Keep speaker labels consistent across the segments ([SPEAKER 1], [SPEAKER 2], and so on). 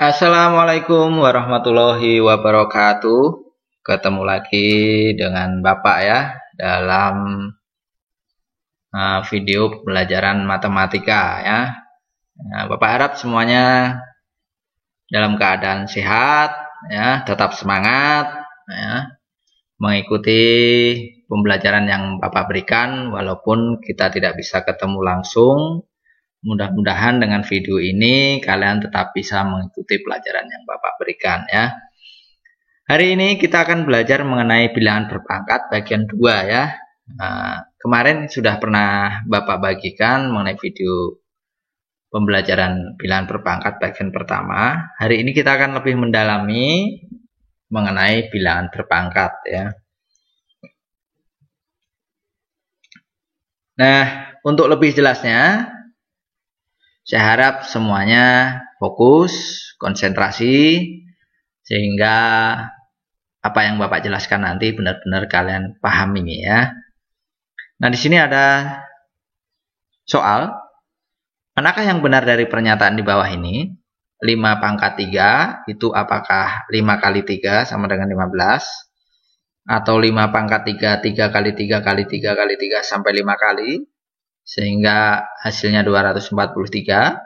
[SPEAKER 1] Assalamualaikum warahmatullahi wabarakatuh. Ketemu lagi dengan Bapak ya dalam video pelajaran matematika ya. Bapak harap semuanya dalam keadaan sehat ya, tetap semangat ya, mengikuti pembelajaran yang Bapak berikan walaupun kita tidak bisa ketemu langsung. Mudah-mudahan dengan video ini kalian tetap bisa mengikuti pelajaran yang Bapak berikan ya. Hari ini kita akan belajar mengenai bilangan berpangkat bagian 2 ya. Kemarin sudah pernah Bapak bagikan mengenai video pembelajaran bilangan berpangkat bagian pertama. Hari ini kita akan lebih mendalami mengenai bilangan berpangkat ya. Nah, untuk lebih jelasnya saya harap semuanya fokus, konsentrasi, sehingga apa yang Bapak jelaskan nanti benar-benar kalian pahami ya. Nah, di sini ada soal, manakah yang benar dari pernyataan di bawah ini? 5 pangkat 3 itu apakah 5 kali 3 sama dengan 15? Atau 5 pangkat 3, 3 kali 3 kali 3 kali 3 sampai 5 kali? Sehingga hasilnya 243,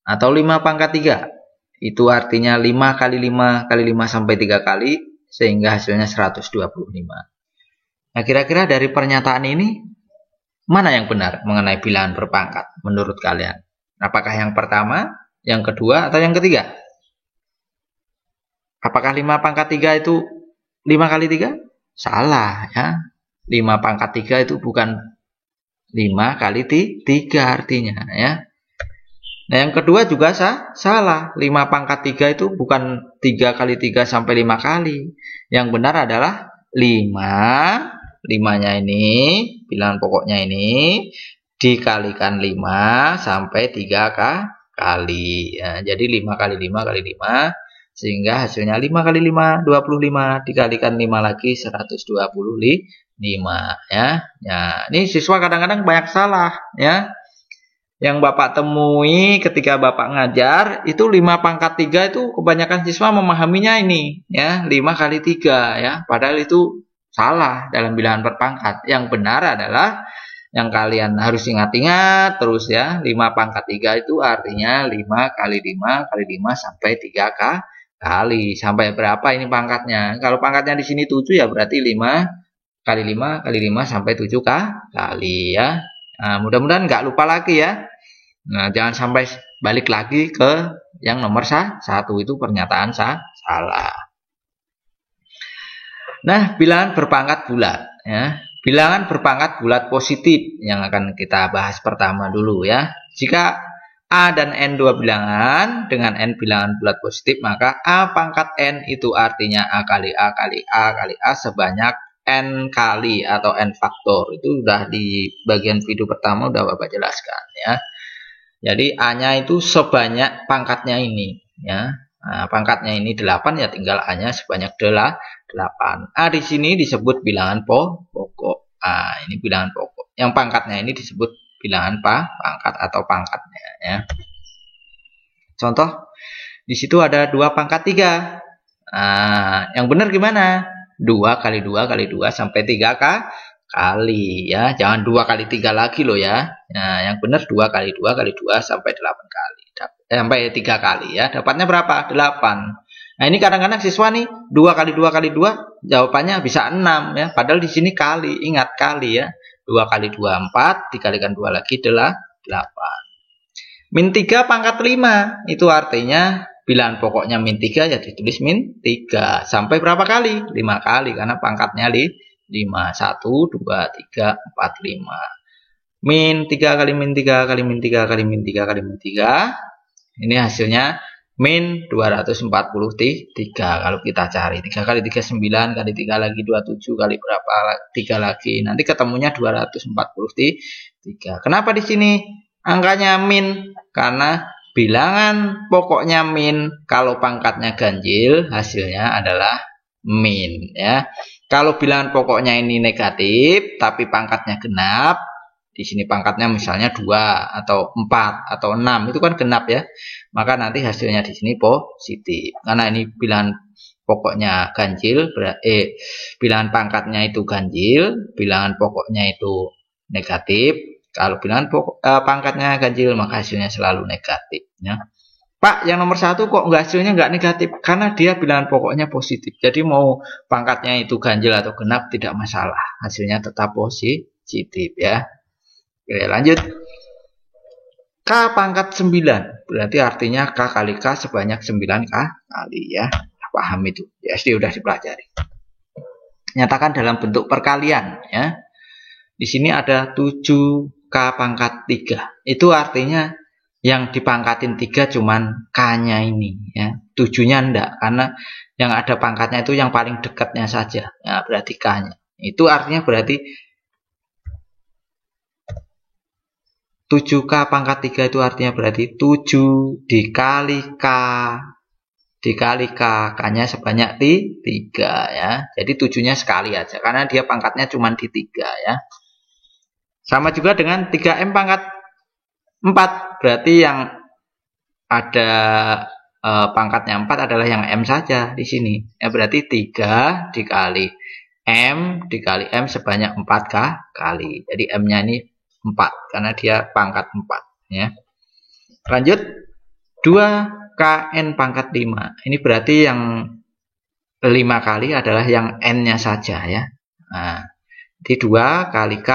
[SPEAKER 1] atau 5 pangkat 3 itu artinya 5 kali 5 kali 5 sampai 3 kali sehingga hasilnya 125. Nah, kira-kira dari pernyataan ini mana yang benar mengenai bilangan berpangkat menurut kalian? Apakah yang pertama, yang kedua, atau yang ketiga? Apakah 5 pangkat 3 itu 5 kali 3? Salah ya. 5 pangkat 3 itu bukan 5 kali 3 artinya ya. Nah, yang kedua juga salah. 5 pangkat 3 itu bukan 3 kali 3 sampai 5 kali. Yang benar adalah 5. 5-nya ini, bilangan pokoknya ini, dikalikan 5 sampai 3 kali. Ya, jadi 5 kali 5 kali 5. Sehingga hasilnya 5 kali 5, 25. Dikalikan 5 lagi, 125 ya. Ya, ini siswa kadang-kadang banyak salah ya. Yang Bapak temui ketika Bapak ngajar itu 5 pangkat 3 itu kebanyakan siswa memahaminya ini ya, 5 kali 3 ya. Padahal itu salah dalam bilangan berpangkat. Yang benar adalah yang kalian harus ingat-ingat terus ya, 5 pangkat 3 itu artinya 5 kali 5 kali 5 sampai 3 kali. Sampai berapa ini pangkatnya? Kalau pangkatnya di sini 7 ya berarti 5 kali 5 kali 5 sampai 7 kali ya. Nah, mudah-mudahan nggak lupa lagi ya. Nah, jangan sampai balik lagi ke yang nomor 1 itu pernyataan salah. Nah, bilangan berpangkat bulat ya. Bilangan berpangkat bulat positif yang akan kita bahas pertama dulu ya. Jika A dan N 2 bilangan dengan N bilangan bulat positif, maka A pangkat N itu artinya A kali A kali A kali A sebanyak N kali atau N faktor. Itu sudah di bagian video pertama sudah Bapak jelaskan ya. Jadi A-nya itu sebanyak pangkatnya ini ya. Nah, pangkatnya ini 8 ya, tinggal A-nya sebanyak 8. A di sini disebut bilangan pokok. Ini bilangan pokok. Yang pangkatnya ini disebut bilangan pangkat atau pangkatnya ya. Contoh di situ ada 2 pangkat 3. Yang benar gimana? 2 kali 2 kali 2 sampai 3 kali ya. Jangan 2 kali 3 lagi loh ya. Nah, yang benar 2 kali 2 kali 2 sampai 8 kali. Sampai 3 kali ya. Dapatnya berapa? 8. Nah, ini kadang-kadang siswa nih 2 kali 2 kali 2 jawabannya bisa 6 ya. Padahal di sini kali, ingat kali ya. 2 kali 2 4, dikalikan 2 lagi adalah 8. Min 3 pangkat 5 itu artinya bilangan pokoknya min 3 ya ditulis min 3. Sampai berapa kali? 5 kali karena pangkatnya 5. 1, 2, 3, 4, 5. Min 3 kali min 3 kali min 3 kali min 3 kali min 3. Ini hasilnya min 243. Kalau kita cari 3 kali 3 9 kali 3 lagi 27 kali berapa 3 lagi. Nanti ketemunya 243. Kenapa di sini angkanya min? Karena bilangan pokoknya min kalau pangkatnya ganjil hasilnya adalah min ya. Kalau bilangan pokoknya ini negatif tapi pangkatnya genap Di sini pangkatnya misalnya 2 atau 4 atau 6, itu kan genap ya. Maka nanti hasilnya di sini positif. Karena ini bilangan pokoknya ganjil, bilangan pangkatnya itu ganjil, bilangan pokoknya itu negatif. Kalau bilangan pangkatnya ganjil, maka hasilnya selalu negatif ya. Pak, yang nomor 1 kok hasilnya nggak negatif? Karena dia bilangan pokoknya positif. Jadi mau pangkatnya itu ganjil atau genap tidak masalah. Hasilnya tetap positif ya. Oke, lanjut. K pangkat 9. Berarti artinya K kali K sebanyak 9 kali ya. Paham itu. Ya, SD udah dipelajari. Nyatakan dalam bentuk perkalian ya. Di sini ada 7K pangkat 3. Itu artinya yang dipangkatin 3 cuman K-nya ini ya. 7-nya enggak, karena yang ada pangkatnya itu yang paling dekatnya saja. Ya, berarti K-nya. Itu artinya berarti 7K pangkat 3 itu artinya berarti 7 dikali K dikali K. K-nya sebanyak 3 ya. Jadi 7-nya sekali aja karena dia pangkatnya cuma di 3 ya. Sama juga dengan 3M pangkat 4, berarti yang ada pangkatnya 4 adalah yang M saja di sini. Ya, berarti 3 dikali M dikali M sebanyak 4 kali. Jadi M-nya ini 4 karena dia pangkat 4 ya. Lanjut 2KN pangkat 5. Ini berarti yang 5 kali adalah yang N-nya saja ya. Nah, jadi 2 kali K,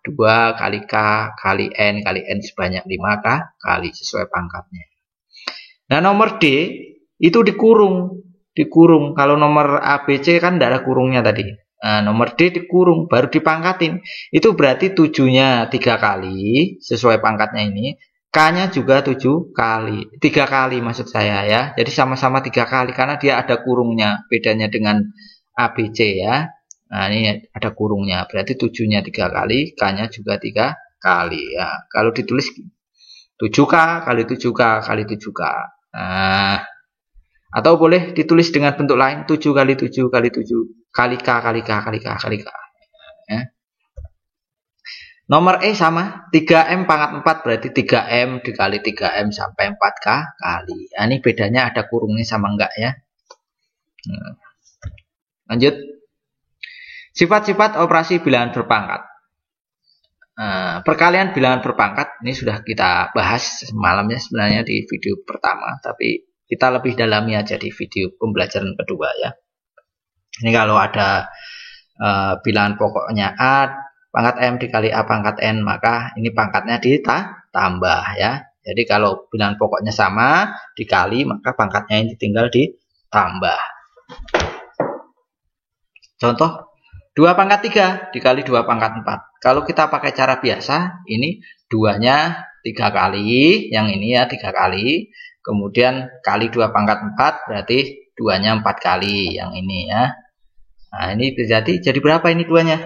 [SPEAKER 1] 2 kali K kali N sebanyak 5 kali sesuai pangkatnya. Nah, nomor D itu dikurung. Kalau nomor A, B, C kan tidak ada kurungnya tadi. Nah, nomor D dikurung, baru dipangkatin. Itu berarti 7-nya 3 kali sesuai pangkatnya ini. K-nya juga 7 kali. 3 kali maksud saya ya. Jadi sama-sama 3 kali karena dia ada kurungnya. Bedanya dengan A, B, C ya. Nah, ini ada kurungnya. Berarti 7-nya 3 kali, K-nya juga 3 kali. Ya, kalau ditulis 7K kali 7K kali 7K. Nah, atau boleh ditulis dengan bentuk lain. 7 kali 7 kali 7 kali K kali K kali K kali K. Ya. Nomor E sama. 3M pangkat 4 berarti 3M dikali 3M sampai 4K kali. Nah, ini bedanya ada kurungnya sama enggak ya. Nah, lanjut. Sifat-sifat operasi bilangan berpangkat. Perkalian bilangan berpangkat ini sudah kita bahas semalamnya sebenarnya di video pertama, tapi kita lebih dalami aja di video pembelajaran kedua ya. Ini kalau ada bilangan pokoknya A pangkat M dikali A pangkat N, maka ini pangkatnya ditambah ya. Jadi kalau bilangan pokoknya sama dikali, maka pangkatnya ini tinggal ditambah. Contoh 2 pangkat 3 dikali 2 pangkat 4. Kalau kita pakai cara biasa, ini 2-nya 3 kali, yang ini ya 3 kali. Kemudian kali 2 pangkat 4, berarti 2-nya 4 kali, yang ini ya. Nah, ini jadi berapa ini 2-nya?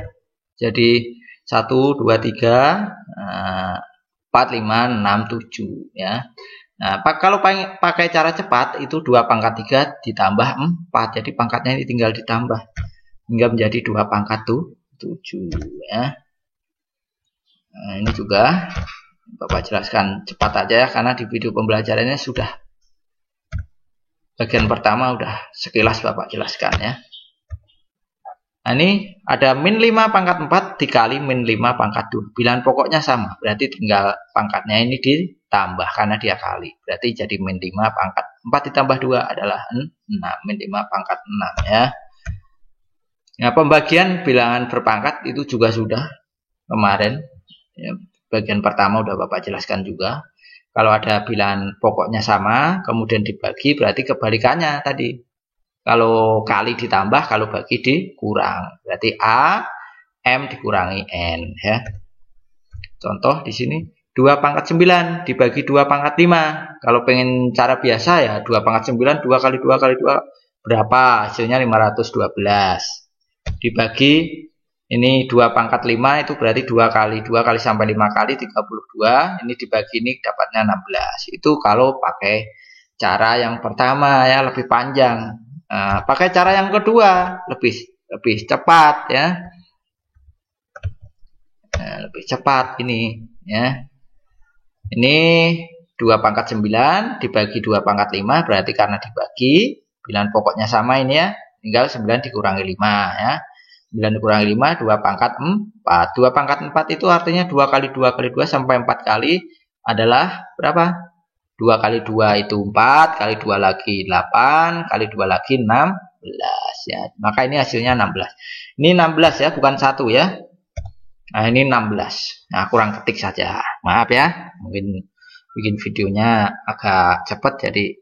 [SPEAKER 1] Jadi 1, 2, 3, 4, 5, 6, 7 ya. Nah, kalau pakai cara cepat, itu 2 pangkat 3 ditambah 4. Jadi pangkatnya ini tinggal ditambah. Hingga menjadi 2 pangkat 7 ya. Nah, ini juga Bapak jelaskan cepat aja ya, karena di video pembelajarannya sudah bagian pertama udah sekilas Bapak jelaskan ya. Nah, ini ada min 5 pangkat 4 dikali min 5 pangkat 2. Bilangan pokoknya sama, berarti tinggal pangkatnya ini ditambah karena dia kali. Berarti jadi min 5 pangkat 4 ditambah 2 adalah 6. Min 5 pangkat 6 ya. Nah, pembagian bilangan berpangkat itu juga sudah kemarin. Ya, bagian pertama udah Bapak jelaskan juga. Kalau ada bilangan pokoknya sama, kemudian dibagi, berarti kebalikannya tadi. Kalau kali ditambah, kalau bagi dikurang. Berarti A, M dikurangi N. Ya. Contoh di sini, 2 pangkat 9 dibagi 2 pangkat 5. Kalau pengen cara biasa ya, 2 pangkat 9, 2 kali 2 kali 2, berapa? Hasilnya 512. Dibagi ini 2 pangkat 5 itu berarti 2 kali sampai 5 kali 32. Ini dibagi ini dapatnya 16. Itu kalau pakai cara yang pertama ya, lebih panjang. Nah, pakai cara yang kedua lebih cepat ya. Nah, lebih cepat ini ya. Ini 2 pangkat 9 dibagi 2 pangkat 5, berarti karena dibagi bilangan pokoknya sama ini ya, tinggal 9 dikurangi 5 ya. 9 dikurangi 5, 2 pangkat 4. 2 pangkat 4 itu artinya 2 kali 2 kali 2 sampai 4 kali adalah berapa? 2 kali 2 itu 4, kali 2 lagi 8, kali 2 lagi 16 ya. Maka ini hasilnya 16. Ini 16 ya, bukan 1 ya. Nah, ini 16. Nah, kurang ketik saja. Maaf ya, mungkin bikin videonya agak cepat jadi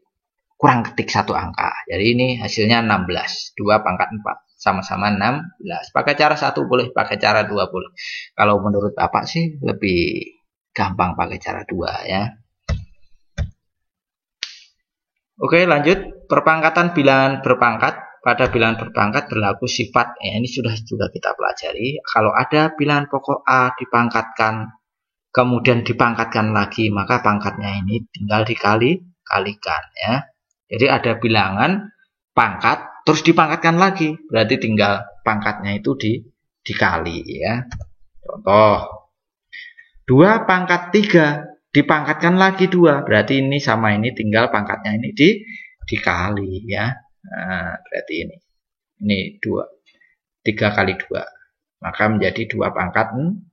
[SPEAKER 1] kurang ketik satu angka. Jadi ini hasilnya 16. 2 pangkat 4 sama-sama 16. Pakai cara 1 boleh, pakai cara 2 boleh. Kalau menurut Bapak sih lebih gampang pakai cara 2 ya. Oke, lanjut. Perpangkatan bilangan berpangkat. Pada bilangan berpangkat berlaku sifat. Ya, ini sudah juga kita pelajari. Kalau ada bilangan pokok A dipangkatkan, kemudian dipangkatkan lagi, maka pangkatnya ini tinggal dikalikan ya. Jadi ada bilangan pangkat, terus dipangkatkan lagi. Berarti tinggal pangkatnya itu dikali ya. Contoh. 2 pangkat 3. Dipangkatkan lagi 2, berarti ini sama ini tinggal pangkatnya ini dikali ya. Nah, berarti ini 3 kali 2, maka menjadi 2 pangkat 6.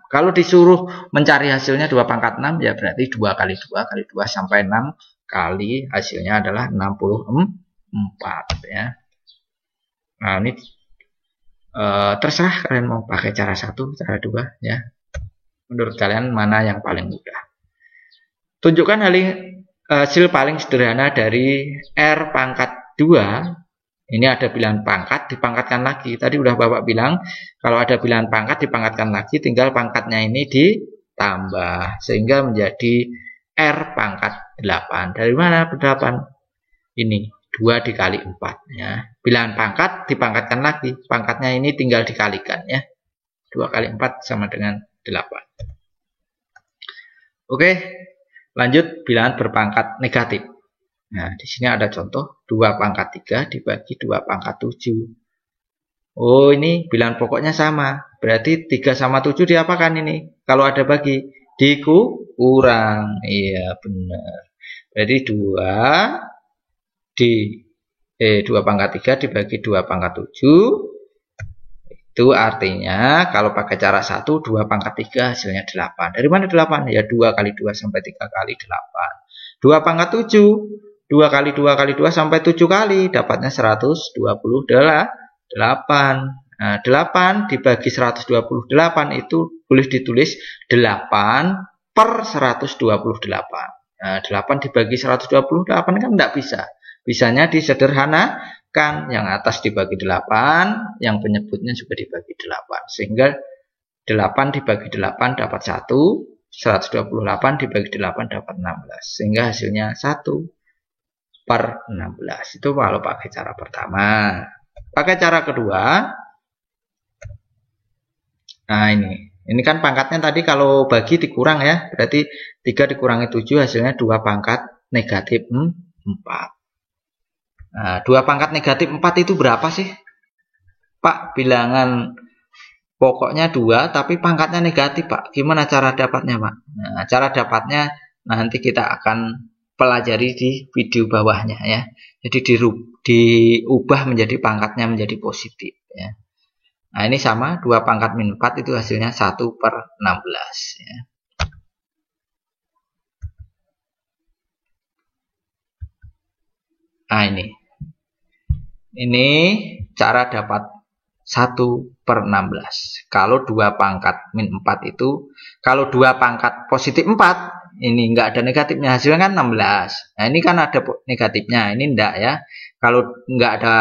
[SPEAKER 1] Kalau disuruh mencari hasilnya 2 pangkat 6 ya berarti 2 kali 2 kali 2 sampai 6 kali, hasilnya adalah 64 ya. Nah, ini terserah kalian mau pakai cara 1, cara 2 ya. Menurut kalian mana yang paling mudah? Tunjukkan hasil paling sederhana dari R pangkat 2. Ini ada bilangan pangkat, dipangkatkan lagi. Tadi udah Bapak bilang, kalau ada bilangan pangkat, dipangkatkan lagi, tinggal pangkatnya ini ditambah. Sehingga menjadi R pangkat 8. Dari mana 8? Ini, 2 dikali 4. Ya. Bilangan pangkat, dipangkatkan lagi. Pangkatnya ini tinggal dikalikan. Ya. 2 kali 4 sama dengan 8. Oke. Lanjut bilangan berpangkat negatif. Nah, di sini ada contoh 2 pangkat 3 dibagi 2 pangkat 7. Oh, ini bilangan pokoknya sama. Berarti 3 sama 7 diapakan ini? Kalau ada bagi, dikurang. Iya, benar. Berarti 2 pangkat 3 dibagi 2 pangkat 7. Itu artinya kalau pakai cara 1, 2 pangkat 3 hasilnya 8. Dari mana 8? Ya 2 kali 2 sampai 3 kali 8. 2 pangkat 7, 2 kali 2 kali 2 sampai 7 kali. Dapatnya 128. Nah, 8 dibagi 128 itu boleh ditulis 8 per 128. Nah, 8 dibagi 128 kan tidak bisa. Bisanya disederhanakan. Yang atas dibagi 8, yang penyebutnya juga dibagi 8. Sehingga 8 dibagi 8 dapat 1, 128 dibagi 8 dapat 16. Sehingga hasilnya 1 per 16. Itu kalau pakai cara pertama. Pakai cara kedua. Nah, ini kan pangkatnya tadi kalau bagi dikurang ya. Berarti 3 dikurangi 7 hasilnya 2 pangkat negatif 4. Nah, 2 pangkat negatif 4 itu berapa sih? Pak, bilangan pokoknya 2, tapi pangkatnya negatif, Pak. Gimana cara dapatnya, Pak? Nah, cara dapatnya nanti kita akan pelajari di video bawahnya ya. Jadi diubah menjadi pangkatnya menjadi positif ya. Nah, ini sama, 2 pangkat min 4 itu hasilnya 1 per 16 ya. Nah, ini cara dapat 1 per 16. Kalau 2 pangkat min 4 itu, kalau 2 pangkat positif 4, ini enggak ada negatifnya, hasilnya kan 16. Nah, ini kan ada negatifnya, ini enggak ya. Kalau enggak ada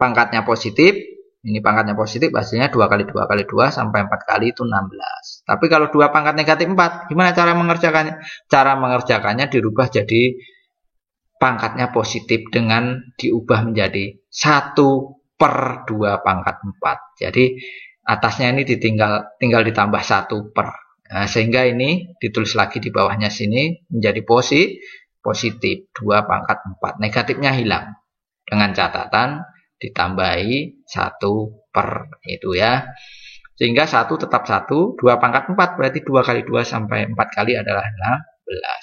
[SPEAKER 1] pangkatnya positif, ini pangkatnya positif, hasilnya 2 kali 2 kali 2 sampai 4 kali itu 16. Tapi kalau 2 pangkat negatif 4, gimana cara mengerjakannya? Cara mengerjakannya dirubah jadi pangkatnya positif dengan diubah menjadi 1 per 2 pangkat 4. Jadi atasnya ini tinggal ditambah 1 per. Nah, sehingga ini ditulis lagi di bawahnya sini menjadi positif 2 pangkat 4. Negatifnya hilang. Dengan catatan ditambahi 1 per itu ya. Sehingga 1 tetap 1, 2 pangkat 4 berarti 2 kali 2 sampai 4 kali adalah 16.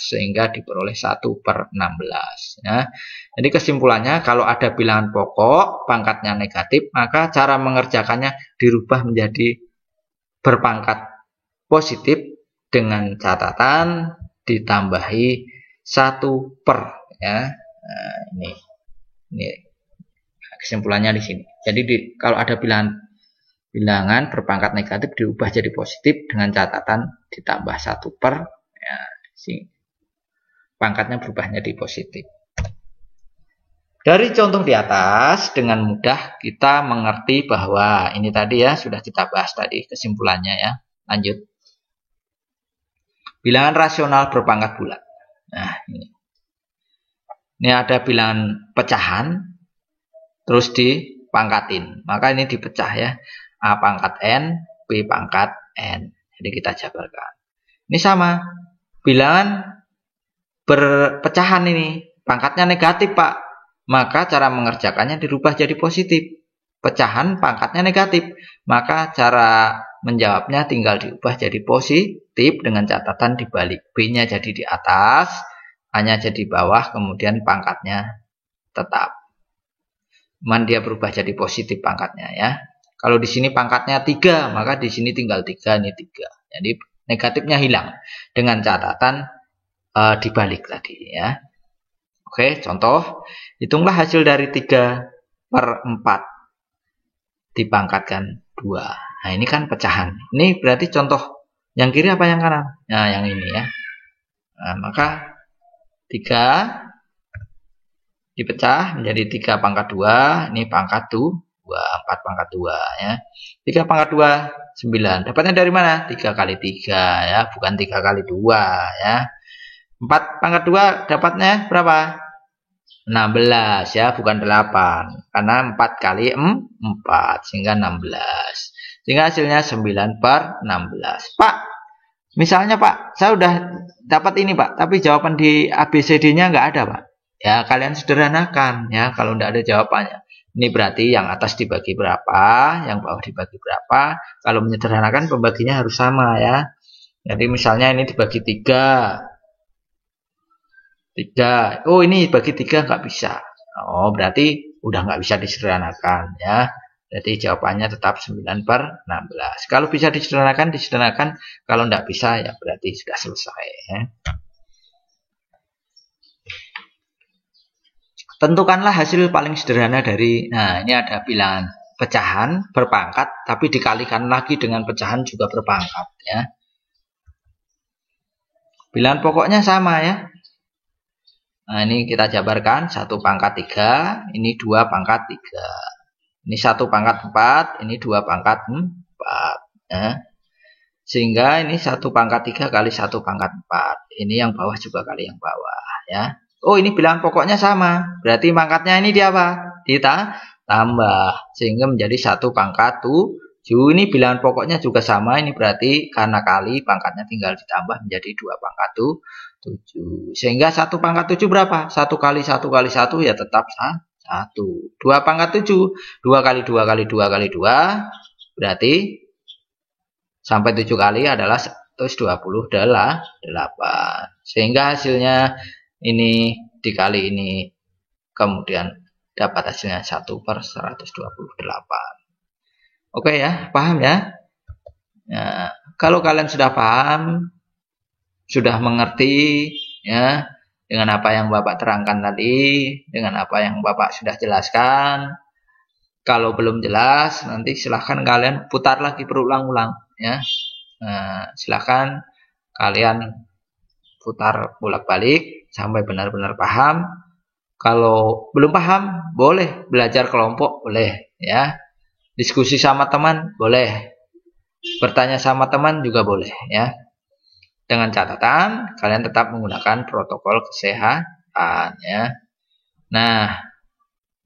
[SPEAKER 1] Sehingga diperoleh 1/16. Ya. Jadi kesimpulannya kalau ada bilangan pokok pangkatnya negatif, maka cara mengerjakannya dirubah menjadi berpangkat positif dengan catatan ditambahi 1/. Ya. Nah, ini kesimpulannya di sini. Jadi kalau ada bilangan berpangkat negatif diubah jadi positif dengan catatan ditambah 1/. Ya, pangkatnya berubah jadi positif. Dari contoh di atas dengan mudah kita mengerti bahwa ini tadi ya sudah kita bahas tadi kesimpulannya ya. Lanjut. Bilangan rasional berpangkat bulat. Nah, ini ada bilangan pecahan terus dipangkatin. Maka ini dipecah ya. A pangkat N, B pangkat N. Jadi kita jabarkan. Ini sama. Bilangan berpecahan ini. Pangkatnya negatif, Pak. Maka cara mengerjakannya dirubah jadi positif. Pecahan pangkatnya negatif. Maka cara menjawabnya tinggal diubah jadi positif dengan catatan dibalik. B-nya jadi di atas, A-nya jadi bawah, kemudian pangkatnya tetap. Man dia berubah jadi positif pangkatnya ya. Kalau di sini pangkatnya 3, maka di sini tinggal 3, ini 3. Jadi negatifnya hilang dengan catatan dibalik tadi ya. Oke, contoh. Hitunglah hasil dari 3/4 dipangkatkan 2. Nah, ini kan pecahan. Ini berarti contoh yang kiri apa yang kanan? Nah, yang ini ya. Nah, maka 3 dipecah menjadi 3 pangkat 2. Ini pangkat 2. 4 pangkat 2 ya. 3 pangkat 2 9. Dapatnya dari mana? 3 kali 3 ya, bukan 3 kali 2 ya. 4 pangkat 2 dapatnya berapa? 16 ya, bukan 8. Karena 4 kali 4 sehingga 16. Sehingga hasilnya 9/16. Pak, misalnya Pak, saya udah dapat ini Pak, tapi jawaban di ABCD-nya nggak ada Pak. Ya, kalian sederhanakan ya kalau nggak ada jawabannya. Ini berarti yang atas dibagi berapa, yang bawah dibagi berapa. Kalau menyederhanakan pembaginya harus sama ya. Jadi misalnya ini dibagi 3. Oh ini bagi 3 nggak bisa. Oh berarti udah nggak bisa disederhanakan ya. Jadi jawabannya tetap 9/16. Kalau bisa disederhanakan. Kalau nggak bisa ya berarti sudah selesai ya. Tentukanlah hasil paling sederhana dari, nah ini ada bilangan pecahan berpangkat, tapi dikalikan lagi dengan pecahan juga berpangkat ya. Bilangan pokoknya sama ya. Nah ini kita jabarkan 1 pangkat 3, ini 2 pangkat 3. Ini 1 pangkat 4, ini 2 pangkat 4 ya. Sehingga ini 1 pangkat 3 kali 1 pangkat 4. Ini yang bawah juga kali yang bawah ya. Oh ini bilangan pokoknya sama. Berarti pangkatnya ini dia apa? Ditambah. Sehingga menjadi 1 pangkat 7. Ini bilangan pokoknya juga sama. Ini berarti karena kali pangkatnya tinggal ditambah menjadi 2 pangkat 7. Sehingga 1 pangkat 7 berapa? 1 kali 1 kali 1 ya tetap 1. 2 pangkat 7. 2 kali 2 kali 2 kali 2. Berarti sampai 7 kali adalah 128. Sehingga hasilnya ini dikali ini kemudian dapat hasilnya 1/128. Oke ya, paham ya? Ya, kalau kalian sudah paham, sudah mengerti ya dengan apa yang Bapak terangkan tadi, dengan apa yang Bapak sudah jelaskan. Kalau belum jelas, nanti silahkan kalian putar lagi berulang-ulang ya. Nah, silahkan kalian putar bolak-balik sampai benar-benar paham. Kalau belum paham, boleh belajar kelompok, boleh ya. Diskusi sama teman, boleh. Bertanya sama teman juga boleh ya. Dengan catatan kalian tetap menggunakan protokol kesehatan ya. Nah,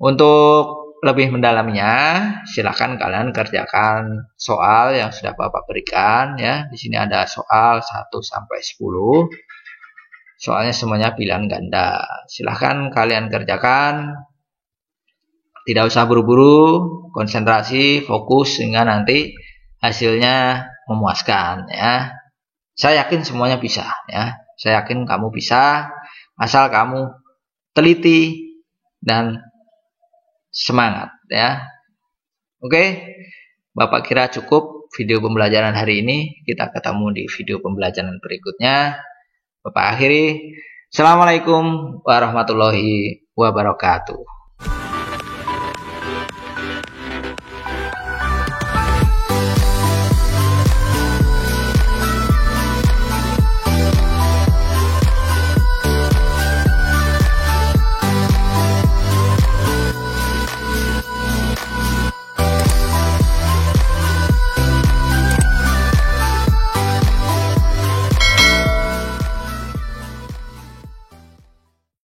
[SPEAKER 1] untuk lebih mendalaminya, silakan kalian kerjakan soal yang sudah Bapak berikan ya. Di sini ada soal 1 sampai 10. Soalnya semuanya bilangan ganda. Silahkan kalian kerjakan. Tidak usah buru-buru, konsentrasi, fokus sehingga nanti hasilnya memuaskan ya. Saya yakin semuanya bisa ya. Saya yakin kamu bisa asal kamu teliti dan semangat ya. Oke, Bapak kira cukup video pembelajaran hari ini. Kita ketemu di video pembelajaran berikutnya. Bapak akhiri. Assalamualaikum warahmatullahi wabarakatuh.